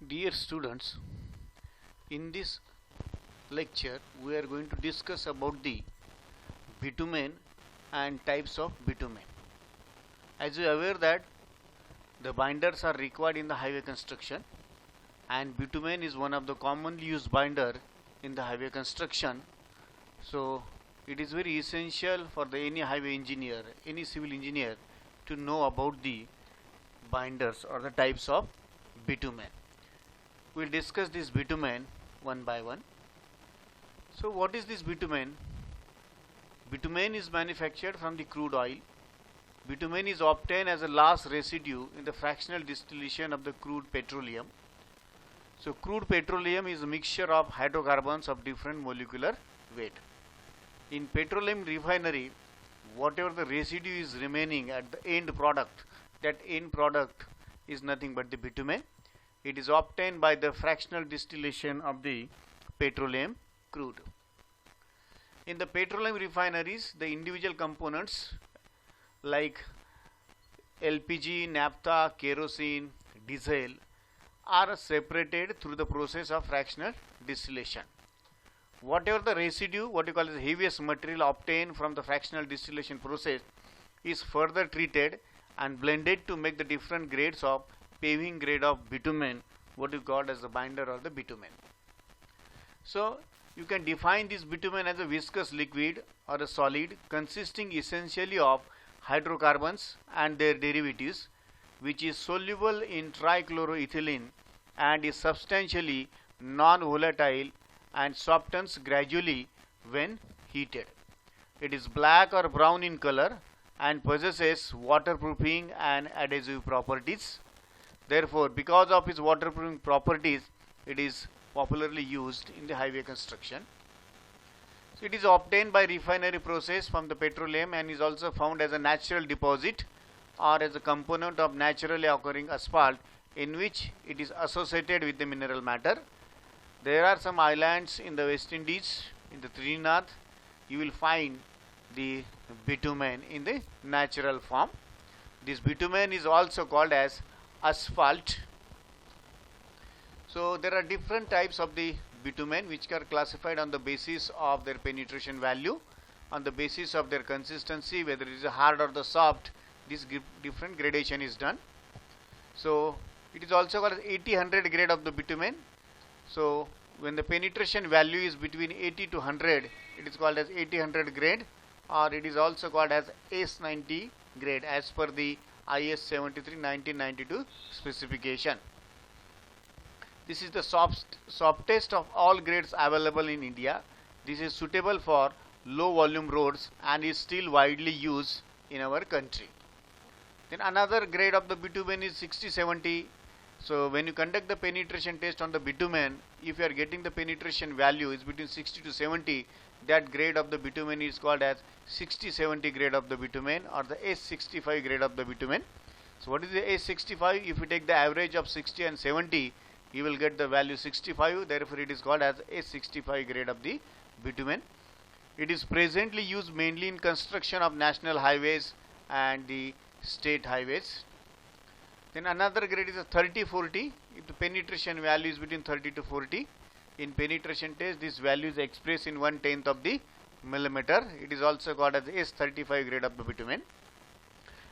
Dear students, in this lecture we are going to discuss about the bitumen and types of bitumen. As you are aware that the binders are required in the highway construction, and bitumen is one of the commonly used binder in the highway construction. So it is very essential for any highway engineer, any civil engineer to know about the binders or the types of bitumen. We will discuss this bitumen one by one. So what is this bitumen? Bitumen is manufactured from the crude oil. Bitumen is obtained as a last residue in the fractional distillation of the crude petroleum. So crude petroleum is a mixture of hydrocarbons of different molecular weight. In petroleum refinery, whatever the residue is remaining at the end product, that end product is nothing but the bitumen. It is obtained by the fractional distillation of the petroleum crude. In the petroleum refineries, the individual components like LPG, naphtha, kerosene, diesel are separated through the process of fractional distillation. Whatever the residue, what you call the heaviest material obtained from the fractional distillation process, is further treated and blended to make the different grades of paving grade of bitumen, what you call as the binder or the bitumen. So you can define this bitumen as a viscous liquid or a solid consisting essentially of hydrocarbons and their derivatives, which is soluble in trichloroethylene and is substantially non-volatile and softens gradually when heated. It is black or brown in color and possesses waterproofing and adhesive properties. Therefore, because of its waterproofing properties, it is popularly used in the highway construction. So it is obtained by refinery process from the petroleum and is also found as a natural deposit or as a component of naturally occurring asphalt, in which it is associated with the mineral matter. There are some islands in the West Indies, in the Trinidad, you will find the bitumen in the natural form. This bitumen is also called as asphalt. So there are different types of the bitumen which are classified on the basis of their penetration value, on the basis of their consistency, whether it is hard or the soft. This different gradation is done. So it is also called as 80-100 grade of the bitumen. So when the penetration value is between 80 to 100, it is called as 80-100 grade, or it is also called as S90 grade as per the IS 73/1992 specification. This is the softest of all grades available in India. This is suitable for low volume roads and is still widely used in our country. Then another grade of the bitumen is 60-70. So when you conduct the penetration test on the bitumen, if you are getting the penetration value is between 60 to 70, that grade of the bitumen is called as 60-70 grade of the bitumen or the S65 grade of the bitumen. So what is the S65? If you take the average of 60 and 70, you will get the value 65. Therefore it is called as S65 grade of the bitumen. It is presently used mainly in construction of national highways and the state highways. Then another grade is a 30-40. If the penetration value is between 30 to 40, in penetration test this value is expressed in 1/10 of the millimeter. It is also called as S35 grade of the bitumen.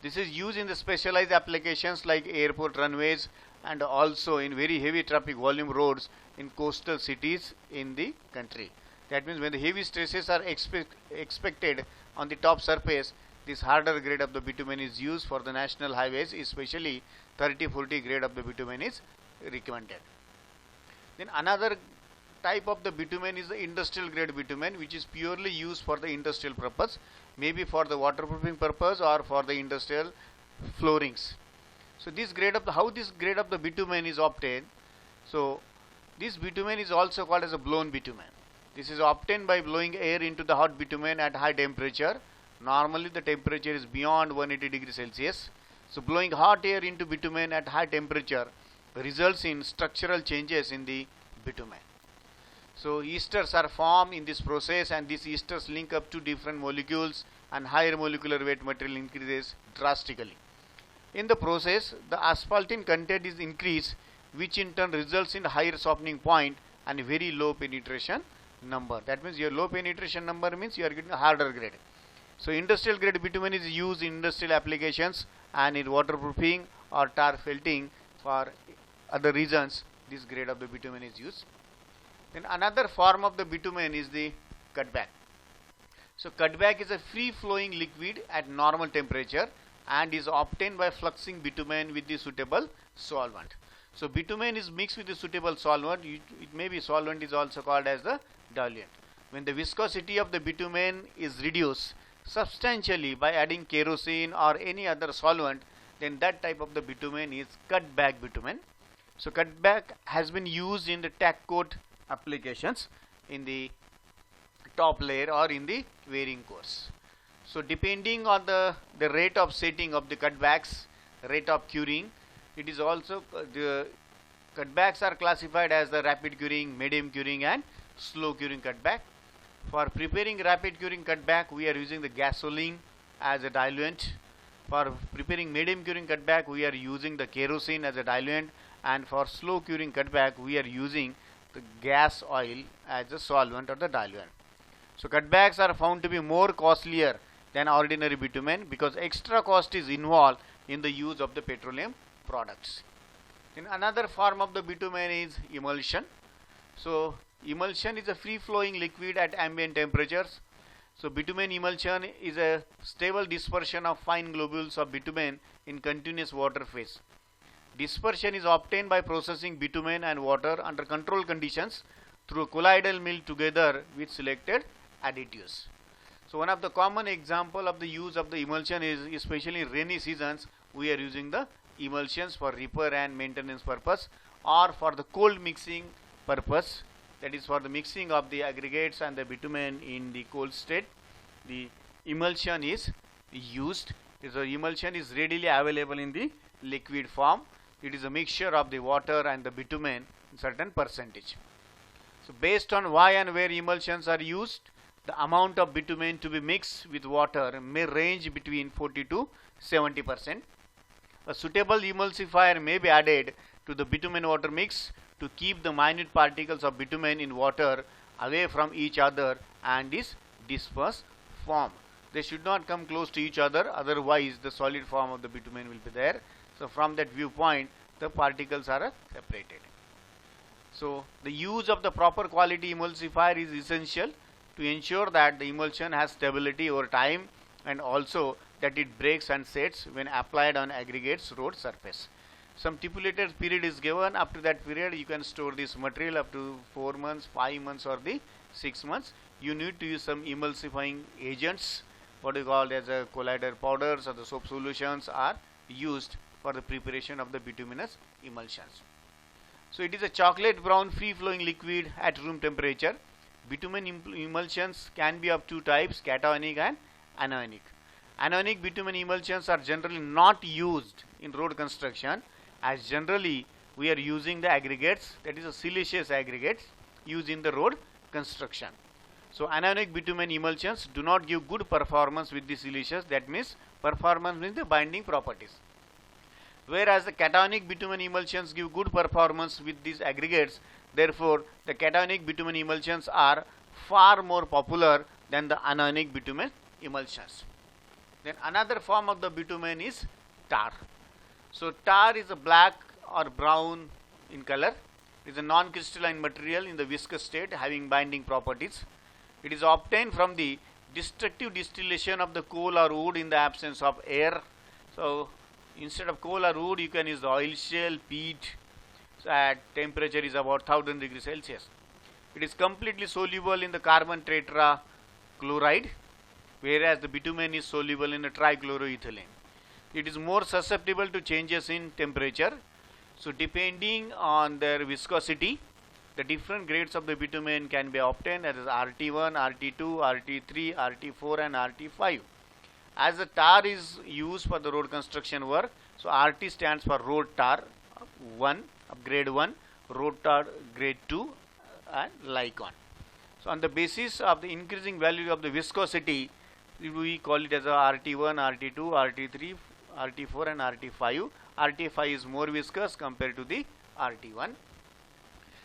This is used in the specialized applications like airport runways and also in very heavy traffic volume roads in coastal cities in the country. That means when the heavy stresses are expected on the top surface, this harder grade of the bitumen is used for the national highways, especially 30-40 grade of the bitumen is recommended. Then another type of the bitumen is the industrial grade bitumen, which is purely used for the industrial purpose, maybe for the waterproofing purpose or for the industrial floorings. So this grade of how this grade of the bitumen is obtained. So this bitumen is also called as a blown bitumen. This is obtained by blowing air into the hot bitumen at high temperature. Normally the temperature is beyond 180 degrees Celsius. So blowing hot air into bitumen at high temperature results in structural changes in the bitumen. So esters are formed in this process, and these esters link up to different molecules and higher molecular weight material increases drastically. In the process, the asphaltene content is increased which in turn results in higher softening point and very low penetration number. That means your low penetration number means you are getting a harder grade. So industrial grade bitumen is used in industrial applications and in waterproofing or tar felting. For other reasons, this grade of the bitumen is used. Then another form of the bitumen is the cutback. So cutback is a free flowing liquid at normal temperature and is obtained by fluxing bitumen with the suitable solvent. So bitumen is mixed with the suitable solvent. It may be solvent is also called as the diluent. When the viscosity of the bitumen is reduced substantially by adding kerosene or any other solvent, then that type of the bitumen is cutback bitumen. So cutback has been used in the tack coat applications in the top layer or in the wearing course. So depending on the rate of setting of the cutbacks, rate of curing, it is also the cutbacks are classified as the rapid curing, medium curing and slow curing cutback. For preparing rapid curing cutback, we are using the gasoline as a diluent. For preparing medium curing cutback, we are using the kerosene as a diluent, and for slow curing cutback, we are using the gas oil as a solvent or the diluent. So cutbacks are found to be more costlier than ordinary bitumen because extra cost is involved in the use of the petroleum products. Then another form of the bitumen is emulsion. So emulsion is a free flowing liquid at ambient temperatures. So bitumen emulsion is a stable dispersion of fine globules of bitumen in continuous water phase. Dispersion is obtained by processing bitumen and water under controlled conditions through a colloidal mill together with selected additives. So one of the common example of the use of the emulsion is, especially in rainy seasons, we are using the emulsions for repair and maintenance purpose or for the cold mixing purpose, that is for the mixing of the aggregates and the bitumen in the cold state. The emulsion is used. So emulsion is readily available in the liquid form. It is a mixture of the water and the bitumen in certain percentage. So based on why and where emulsions are used, the amount of bitumen to be mixed with water may range between 40 to 70%. A suitable emulsifier may be added to the bitumen water mix to keep the minute particles of bitumen in water away from each other and is dispersed form. They should not come close to each other, otherwise the solid form of the bitumen will be there. So from that viewpoint, the particles are separated. So the use of the proper quality emulsifier is essential to ensure that the emulsion has stability over time and also that it breaks and sets when applied on aggregates road surface. Some stipulated period is given. Up to that period you can store this material up to 4 months, 5 months or the 6 months. You need to use some emulsifying agents, what you call as a colloidal powders or the soap solutions are used for the preparation of the bituminous emulsions. So it is a chocolate brown free flowing liquid at room temperature. Bitumen emulsions can be of two types, cationic and anionic. Anionic bitumen emulsions are generally not used in road construction, as generally we are using the aggregates, that is a siliceous aggregates used in the road construction. So anionic bitumen emulsions do not give good performance with the siliceous, that means performance means the binding properties. Whereas the cationic bitumen emulsions give good performance with these aggregates, therefore the cationic bitumen emulsions are far more popular than the anionic bitumen emulsions. Then another form of the bitumen is tar. So tar is a black or brown in color. It is a non-crystalline material in the viscous state having binding properties. It is obtained from the destructive distillation of the coal or wood in the absence of air. So instead of coal or wood, you can use the oil shale, peat. So at temperature is about 1000 degrees Celsius. It is completely soluble in the carbon tetrachloride, whereas the bitumen is soluble in the trichloroethylene. It is more susceptible to changes in temperature. So depending on their viscosity, the different grades of the bitumen can be obtained, that is RT1, RT2, RT3, RT4 and RT5. As the tar is used for the road construction work, so RT stands for road tar 1 of grade 1, road tar grade 2 and like on. So on the basis of the increasing value of the viscosity, we call it as a RT1, RT2, RT3, RT4 and RT5. RT5 is more viscous compared to the RT1.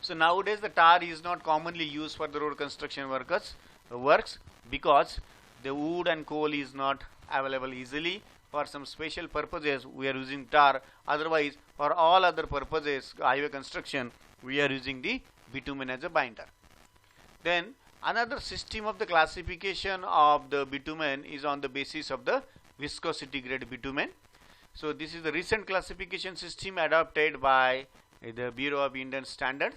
So nowadays the tar is not commonly used for the road construction works because the wood and coal is not available easily. For some special purposes we are using tar, otherwise for all other purposes, highway construction, we are using the bitumen as a binder. Then another system of the classification of the bitumen is on the basis of the viscosity grade bitumen. So this is the recent classification system adopted by the Bureau of Indian Standards.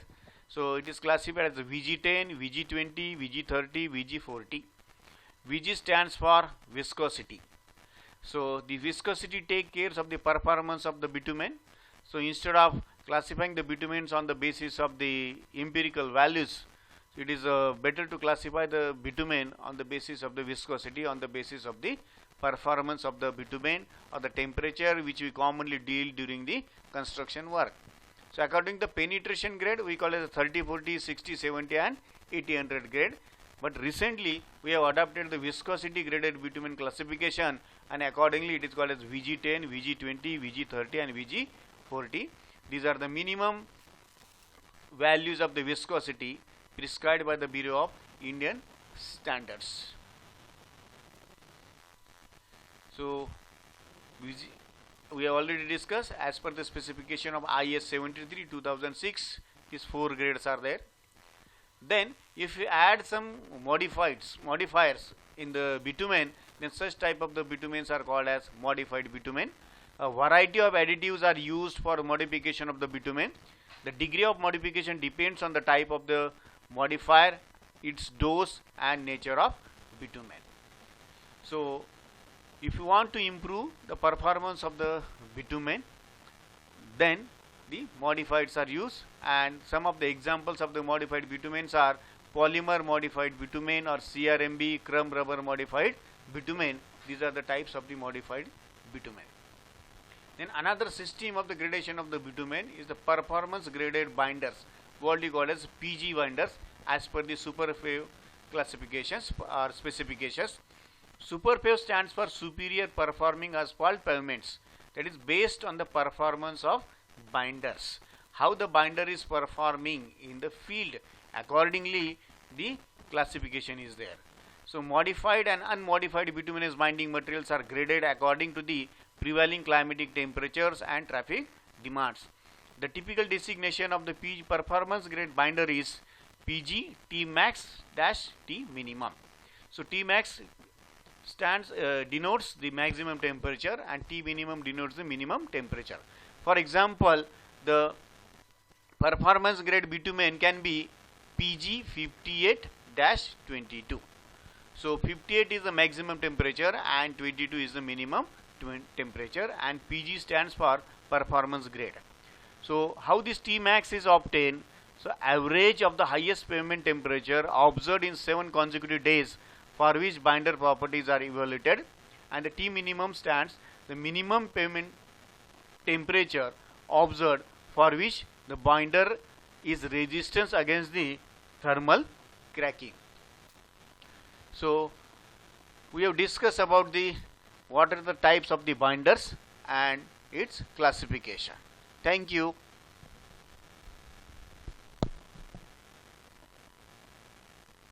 So it is classified as VG10, VG20, VG30, VG40. VG stands for viscosity. So the viscosity takes care of the performance of the bitumen. So instead of classifying the bitumens on the basis of the empirical values, it is better to classify the bitumen on the basis of the viscosity, on the basis of the performance of the bitumen or the temperature which we commonly deal during the construction work. So according to the penetration grade, we call it 30, 40, 60, 70 and 80, 100 grade. But recently we have adopted the viscosity graded bitumen classification, and accordingly it is called as VG10, VG20, VG30 and VG40. These are the minimum values of the viscosity prescribed by the Bureau of Indian Standards. So we have already discussed, as per the specification of IS 73 2006, these 4 grades are there. Then if you add some modifiers in the bitumen, then such type of the bitumens are called as modified bitumen. A variety of additives are used for modification of the bitumen. The degree of modification depends on the type of the modifier, its dose and nature of bitumen. So if you want to improve the performance of the bitumen, then the modifiers are used, and some of the examples of the modified bitumens are polymer modified bitumen or CRMB, crumb rubber modified bitumen. These are the types of the modified bitumen. Then another system of the gradation of the bitumen is the performance graded binders, what we call as PG binders, as per the Superfave classifications or specifications. Superfave stands for superior performing asphalt pavements, that is based on the performance of binders, how the binder is performing in the field, accordingly the classification is there. So modified and unmodified bituminous binding materials are graded according to the prevailing climatic temperatures and traffic demands. The typical designation of the PG performance grade binder is PG T max dash T minimum. So T max denotes the maximum temperature and T minimum denotes the minimum temperature. For example, the performance grade bitumen can be PG 58-22. So 58 is the maximum temperature and 22 is the minimum temperature, and PG stands for performance grade. So how this T max is obtained? So average of the highest pavement temperature observed in 7 consecutive days for which binder properties are evaluated, and the T minimum stands the minimum pavement temperature observed for which the binder is resistance against the thermal cracking. So we have discussed about what are the types of the binders and its classification. Thank you.